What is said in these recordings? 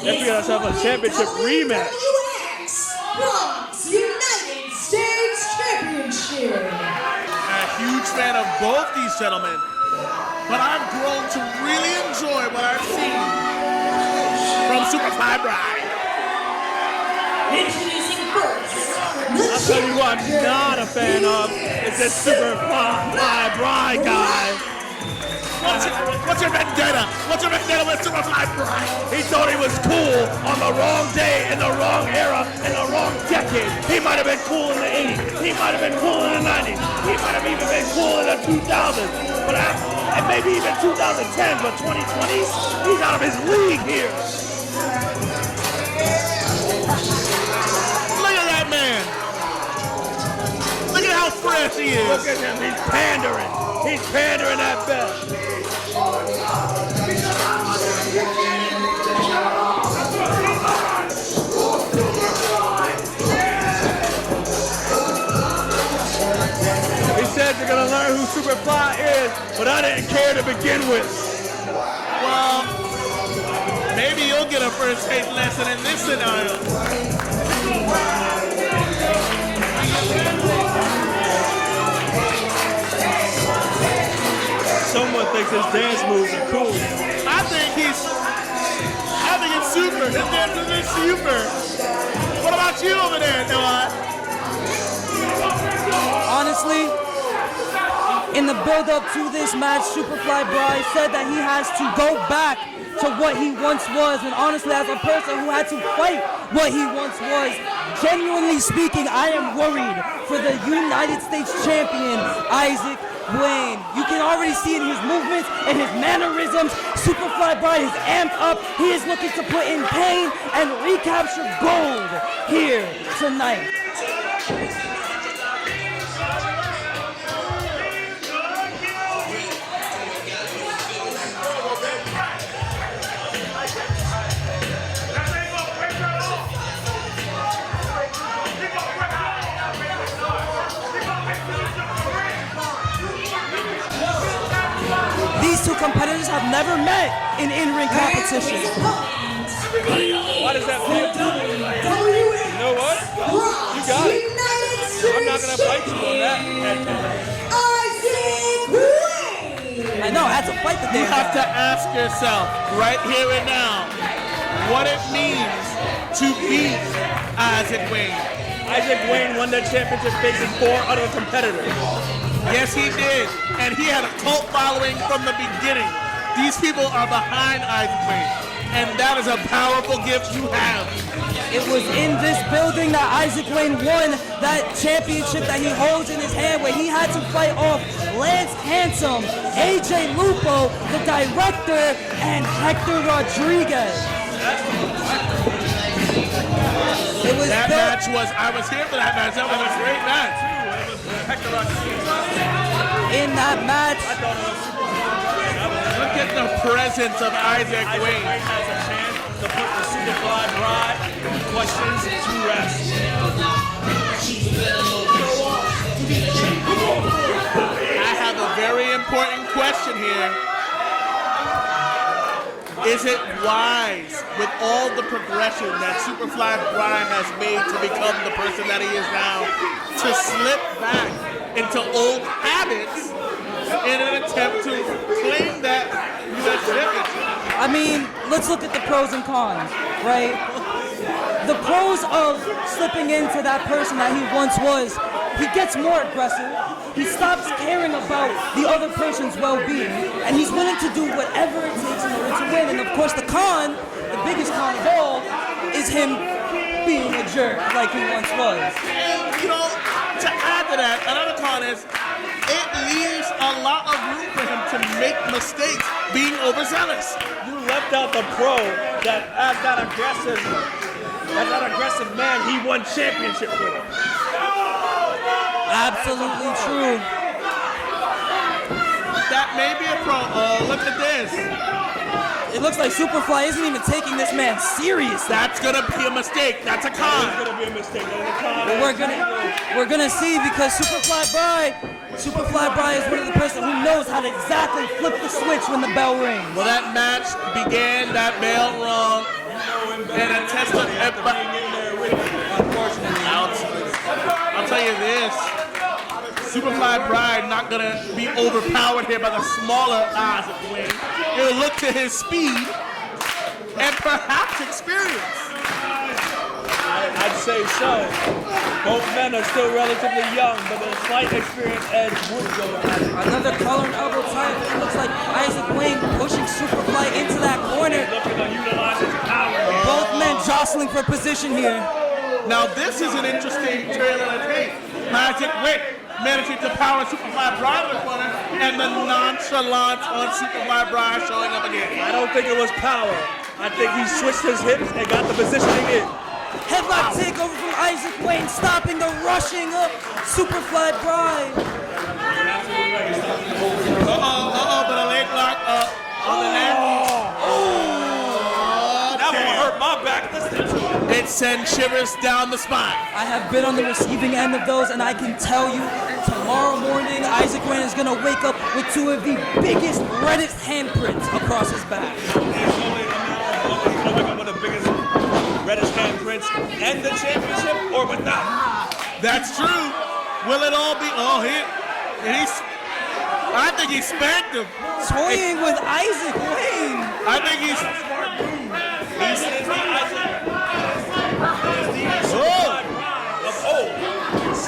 Let's get ourselves a championship rematch. United States Championship. A huge fan of both these gentlemen, but I've grown to really enjoy what I've seen from Superfly Bry. Introducing first. I'll tell you what I'm not a fan of is this Superfly Bry guy. What's your vendetta? What's your vendetta with Superfly Bry? He thought he was cool on the wrong day, in the wrong era, in the wrong decade. He might have been cool in the 80s. He might have been cool in the 90s. He might have even been cool in the 2000s. And maybe even 2010, but 2020, he's out of his league here. Look at that man. Look at how fresh he is. Look at him, he's pandering. He's pandering that belt. He said you're gonna learn who Superfly is, but I didn't care to begin with. Well, maybe you'll get a first aid lesson in this scenario. Someone thinks his dance moves are cool. I think it's super. His dances are super. What about you over there, Noah? Honestly, in the build-up to this match, Superfly Bry said that he has to go back to what he once was. And honestly, as a person who had to fight what he once was, genuinely speaking, I am worried for the United States champion, Isaac Wayne. You can already see in his movements and his mannerisms, Superfly Bry is amped up. He is looking to put in pain and recapture gold here tonight. These two competitors have never met in in-ring competition. Why does that feel? You know what? You got it. I'm not going to fight you on that. I know, that's a fight that they You have to ask yourself right here and now what it means to beat Isaac Wayne. Isaac Wayne won that championship facing 4 other competitors. Yes, he did. And he had a cult following from the beginning. These people are behind Isaac Wayne. And that is a powerful gift you have. It was in this building that Isaac Wayne won that championship that he holds in his hand, where he had to fight off Lance Handsome, AJ Lupo, the director, and Hector Rodriguez. It was that match was, I was here for that match. That was a great match. Hector Rodriguez. In that match, look at the presence of Isaac Wayne. Wayne has a chance to put the Superfly Bry questions to rest. I have a very important question here. Is it wise, with all the progression that Superfly Bry has made to become the person that he is now, to slip back into old habits in an attempt to claim that U.S. championship? I mean, let's look at the pros and cons, right? The pros of slipping into that person that he once was, he gets more aggressive. He stops caring about the other person's well-being, and he's willing to do whatever it takes in order to win. And of course, the con, the biggest con of all, is him being a jerk like he once was. And, you know, to add to that, another con is it leaves a lot of room for him to make mistakes, being overzealous. You left out the pro that as that aggressive man, he won championship with him. Absolutely true. That may be a pro. Oh, look at this. It looks like Superfly isn't even taking this man serious. That's gonna be a mistake. That's a con. It's gonna be a mistake. But we're gonna see, because Superfly Bry is one of the person who knows how to exactly flip the switch when the bell rings. Well, that match began, that bell rung. and attest to I'll tell you this. Superfly Bry not going to be overpowered here by the smaller Isaac Wayne. He'll look to his speed and perhaps experience. I'd say so. Both men are still relatively young, but a slight experience edge would go to Isaac. Another collar and elbow tie. It looks like Isaac Wayne pushing Superfly into that corner. Looking to utilize his power here. Both men jostling for position here. Now this is an interesting turn of the tape. Isaac Wayne managing to power Superfly Bry to the corner, and the nonchalance on Superfly Bry showing up again. I don't think it was power. I think he switched his hips and got the positioning in. Headlock takeover from Isaac Wayne, stopping the rushing of Superfly Bry. But a leg lock on the neck. That one hurt my back. Listen to it. It sends shivers down the spine. I have been on the receiving end of those, and I can tell you, tomorrow morning, Isaac Wayne is going to wake up with two of the biggest, reddest handprints across his back. One of the biggest, reddest handprints and the championship, or but not. That's true. Will it all be? I think he spanked him. Toying with Isaac Wayne. I think he's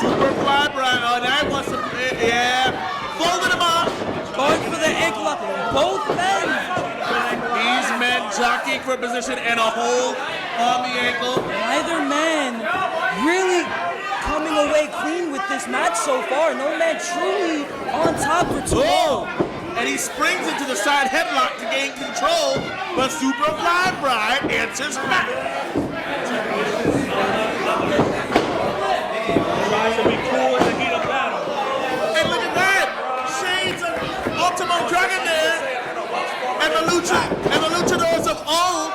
Superfly Bry. Oh, that was some, yeah. Folded him up. Going for the ankle lock. Both men. These men jockeying for position and a hold on the ankle. Neither man really coming away clean with this match so far. No man truly on top for too long. And he springs into the side headlock to gain control, but Superfly Bry answers back. Tries to be cool in the heat of battle. And look at that! Shades of Ultimo Dragon there, and the luchadors of old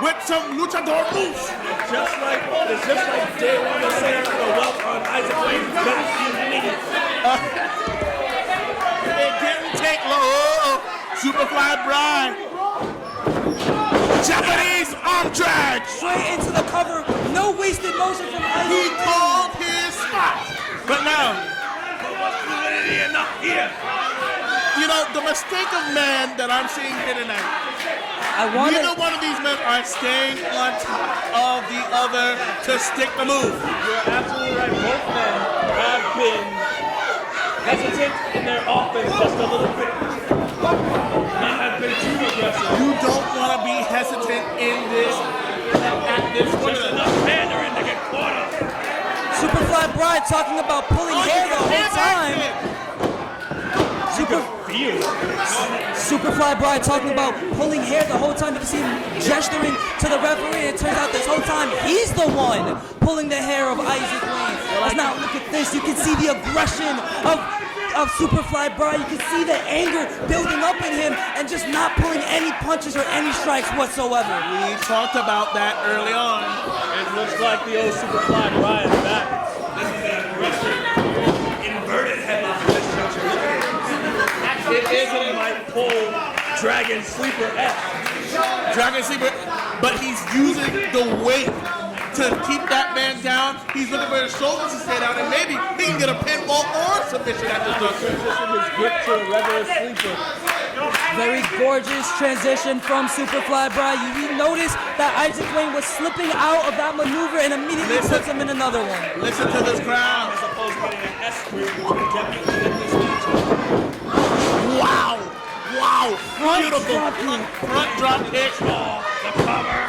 with some luchador moves. Just like Day One was saying, the wealth on Isaac Wayne's back. It didn't take long. Superfly Bry. Japanese arm drag. Straight into the cover. No wasted motion from Isaac He Wayne. called his spot. But now, Fluidity enough here. you know, the mistake of man that I'm seeing here tonight, neither one of these men are staying on top of the other to stick the move. You're absolutely right. Both men have been hesitant in their offense just a little bit. Not have been too aggressive. You don't want to be hesitant in this at this point. Just enough pandering to get caught up. Superfly Bry talking about pulling hair the whole time. Superfly Bry talking about pulling hair the whole time. You can see him gesturing to the referee. It turns out this whole time he's the one pulling the hair of Isaac Wayne. Now look at this. You can see the aggression of Superfly Bry. You can see the anger building up in him and just not pulling any punches or any strikes whatsoever. We talked about that early on. It looks like the old Superfly Bry is back. This is an aggressive, inverted headlock in this juncture. Look at it. It is a might pull Dragon Sleeper F. Dragon Sleeper, but he's using the weight to keep that man down. He's looking for his shoulders to stay down, and maybe he can get a pinfall or submission at this juncture. Transition his grip to a regular sleeper. Very gorgeous transition from Superfly Bry. You notice that Isaac Wayne was slipping out of that maneuver and immediately puts him in another one. Listen to this crowd. As opposed to getting an S square, which would definitely end this match. Wow. Beautiful. Front drop kick. The cover.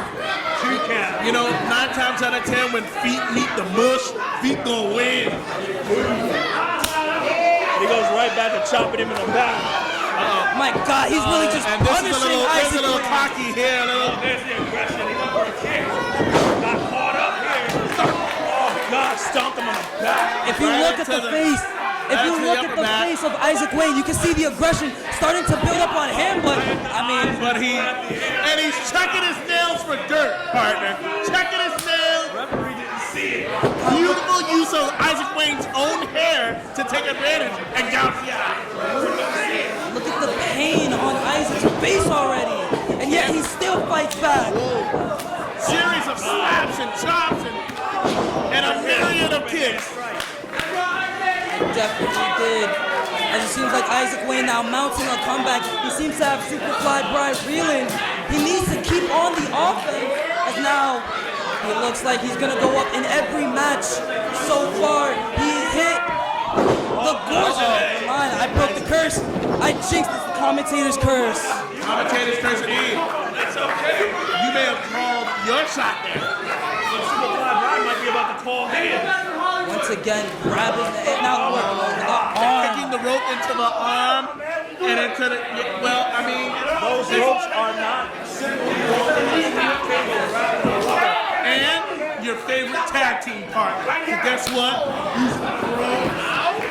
2 count. You know, 9 times out of 10, when feet meet the mush, feet gonna win. He goes right back to chopping him in the back. My God, he's really just And this punishing is a little Isaac Wayne. cocky here. There's the aggression. He went for a kick. Got caught up here. Oh, God, stomped him on the back. If you look at the face, face of Isaac Wayne, you can see the aggression starting to build up on him. But I mean, he's checking his nails for dirt, partner. Checking his nails. Referee didn't see it. Beautiful use of Isaac Wayne's own hair to take advantage and gouge the eye. look at the pain on Isaac's face already, and yet he still fights back. Ruiz. It definitely did. And it seems like Isaac Wayne now mounting a comeback. He seems to have Superfly Bry reeling. He needs to keep on the offense, as now he looks like he's gonna go up in every match. So far, he hit the gorgeous. Oh, mine. I broke the curse. I jinxed the commentator's curse. Commentator's curse indeed. It's okay. You may have called your shot there. But Superfly Bry might be about to call his. Once again, grabbing the now look over the arm. Kicking the rope into the arm and into the, well, I mean, Those ropes are not simply and your favorite tag team partner. So guess what?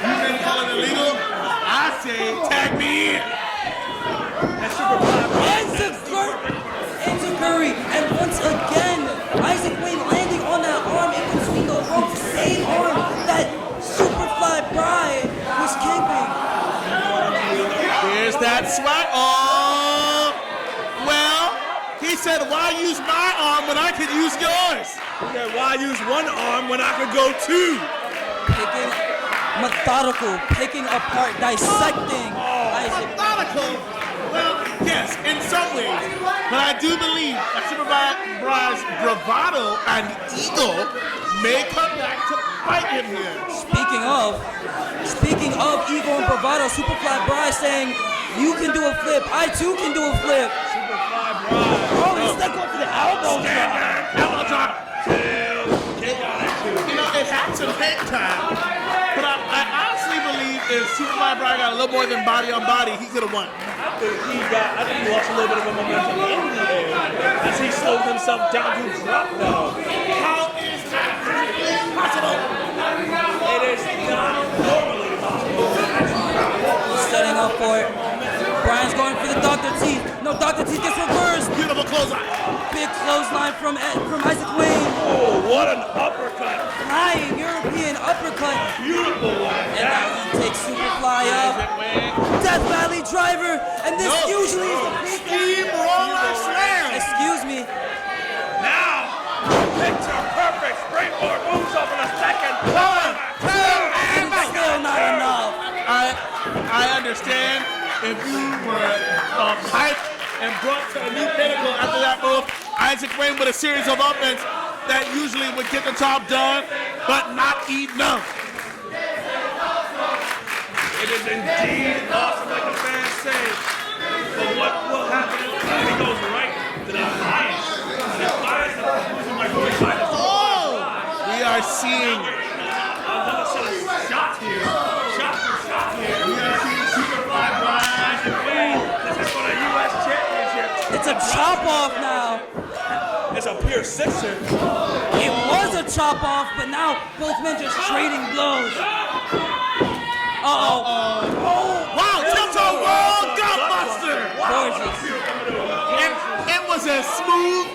You may call it illegal. I say tag me in. And Superfly Bry. Into Curry, and once again, Isaac Wayne landing on that arm in between the ropes, same arm that Superfly Bry was keeping. Here's that swag. Oh, well, he said, why use my arm when I could use yours? Okay, why use one arm when I could go two? Picking methodical, picking apart, dissecting Isaac. Methodical? Well, yes, in some ways. But I do believe that Superfly Bry's bravado and ego may come back to bite him here. Speaking of ego and bravado, Superfly Bry saying, you can do a flip, I too can do a flip. Superfly Bry. Oh, he's stuck going for the elbow drop. Elbow drop. You know, it had some hit time. But I honestly believe if Superfly Bry got a little more than body on body, he could have won. I think he lost a little bit of momentum in the air as he slowed himself down to drop now. How is that possible? It is not normally possible. He's setting up for it. Brian's going for the Dr. Teeth. No, Dr. Teeth gets reversed. Beautiful clothesline. Big clothesline from Isaac Wayne. Oh, what an uppercut. Flying European uppercut. Beautiful one. And now he takes Superfly up. Death Valley driver. And this usually is the Steamroller slam. Excuse me. Now, picture perfect springboard moves up in a second. One, two, and back. Still not enough. I understand if you were hyped and brought to a new pinnacle after that move. Isaac Wayne with a series of offense that usually would get the job done, but not enough. It is indeed awesome, like the fans say. But what will happen if he goes right to the Defiance? Defiance is losing my voice by the We are seeing another set of shots here. Shot for shot here. We are seeing Superfly Bry, Isaac Wayne. This is for the U.S. Championship. It's a chop off now. It's a pure sixer. It was a chop off, but now both men just trading blows. Uh-oh. wow, Tilto World Gutbuster. Gorgeous. It was as smooth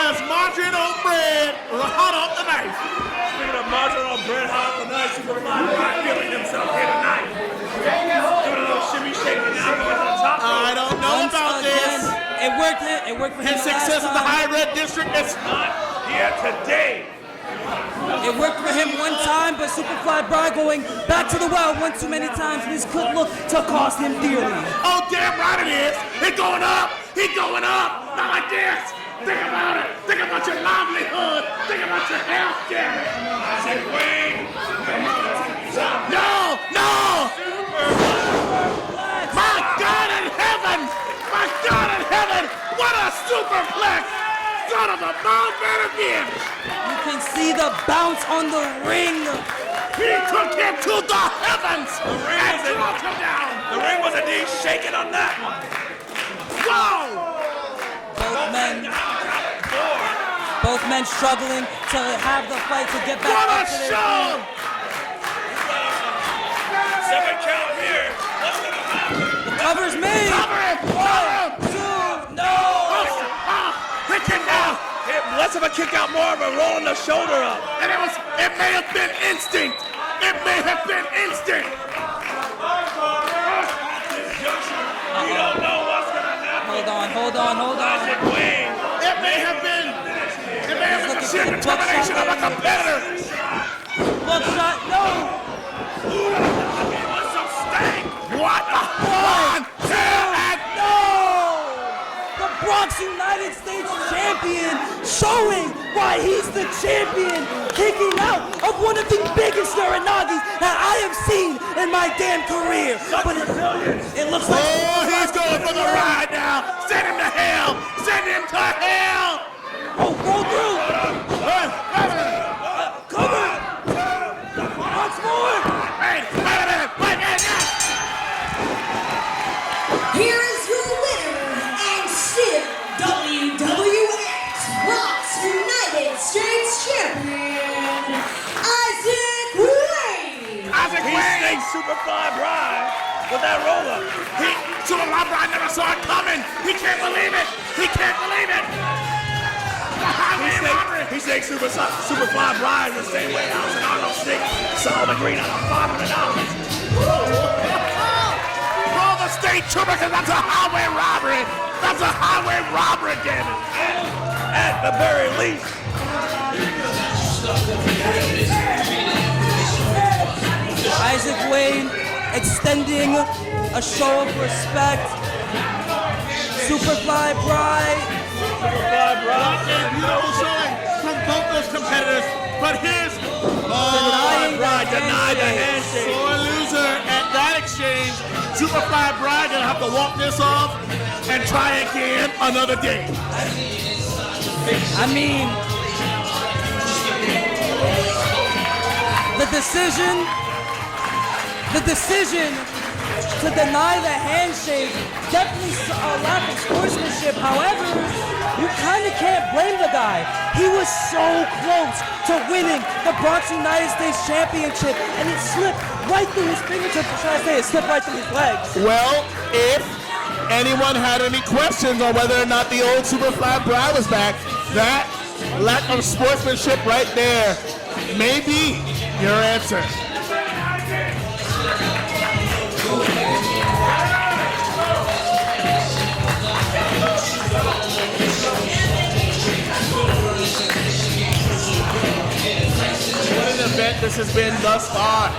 as margarine on bread, hot off the knife. Speaking of margarine on bread, hot off the knife, Superfly Bry feeling himself here tonight. Doing a little shimmy shaking now, going to the top. I don't know Once about again, this. it worked for him His the last success in the time. High Red District is Not here today. It worked for him one time, but Superfly Bry going back to the well one too many times. This could look to cost him dearly. oh, damn right it is. He's going up. He's going up. Not like this. Think about it. Think about your livelihood. Think about your health care. Isaac Wayne. No, no. My God in heaven. My God in heaven. What a superplex. Son of a bomb man again. You can see the bounce on the ring. He took him to the heavens and dropped him down. The ring was indeed shaking on that one. Wow. Both men struggling to have the fight to get back What a up to their show. feet. 7 count here. What's going to happen? Cover's made. Cover him. Cover him. 2, no. He kicked out. Less of a kick out, more of a rolling the shoulder up. And it may have been instinct. It may have been instinct. We don't know what's going to happen. Hold on. Isaac Wayne. It may have been the sheer determination of a competitor. buckshot. No. With some stank. What the? 1, 2, and no! The Bronx United States champion showing why he's the champion, kicking out of one of the biggest Uranagis that I have seen in my damn career. But it looks like... oh, he's going for the ride now. Send him to hell. Send him to hell. Oh, roll through. Cover. Once more. Wait a minute. Here is your winner and still WWF Bronx United States Champion, Isaac Wade. Isaac Wade. Superfly Bry with that roller. Superfly Bry never saw it coming. He can't believe it. He staked Superfly Bry the same way House and Arnold staked Solomon Green on $500. Call the state trooper because that's a highway robbery. That's a highway robbery, damn it. At the very least. Isaac Wade extending a show of respect. Superfly Bry. A beautiful showing from both those competitors. But here's Bry denied the handshake. sore loser at that exchange. Superfly Bry gonna have to walk this off And try again another day. I mean, the decision to deny the handshake, definitely a lack of sportsmanship. However, you kind of can't blame the guy. He was so close to winning the Bronx United States Championship, and it slipped right through his fingertips. It slipped right through his legs. Well, if anyone had any questions on whether or not the old Superfly Bry was back, that lack of sportsmanship right there may be your answer. What an event this has been thus far.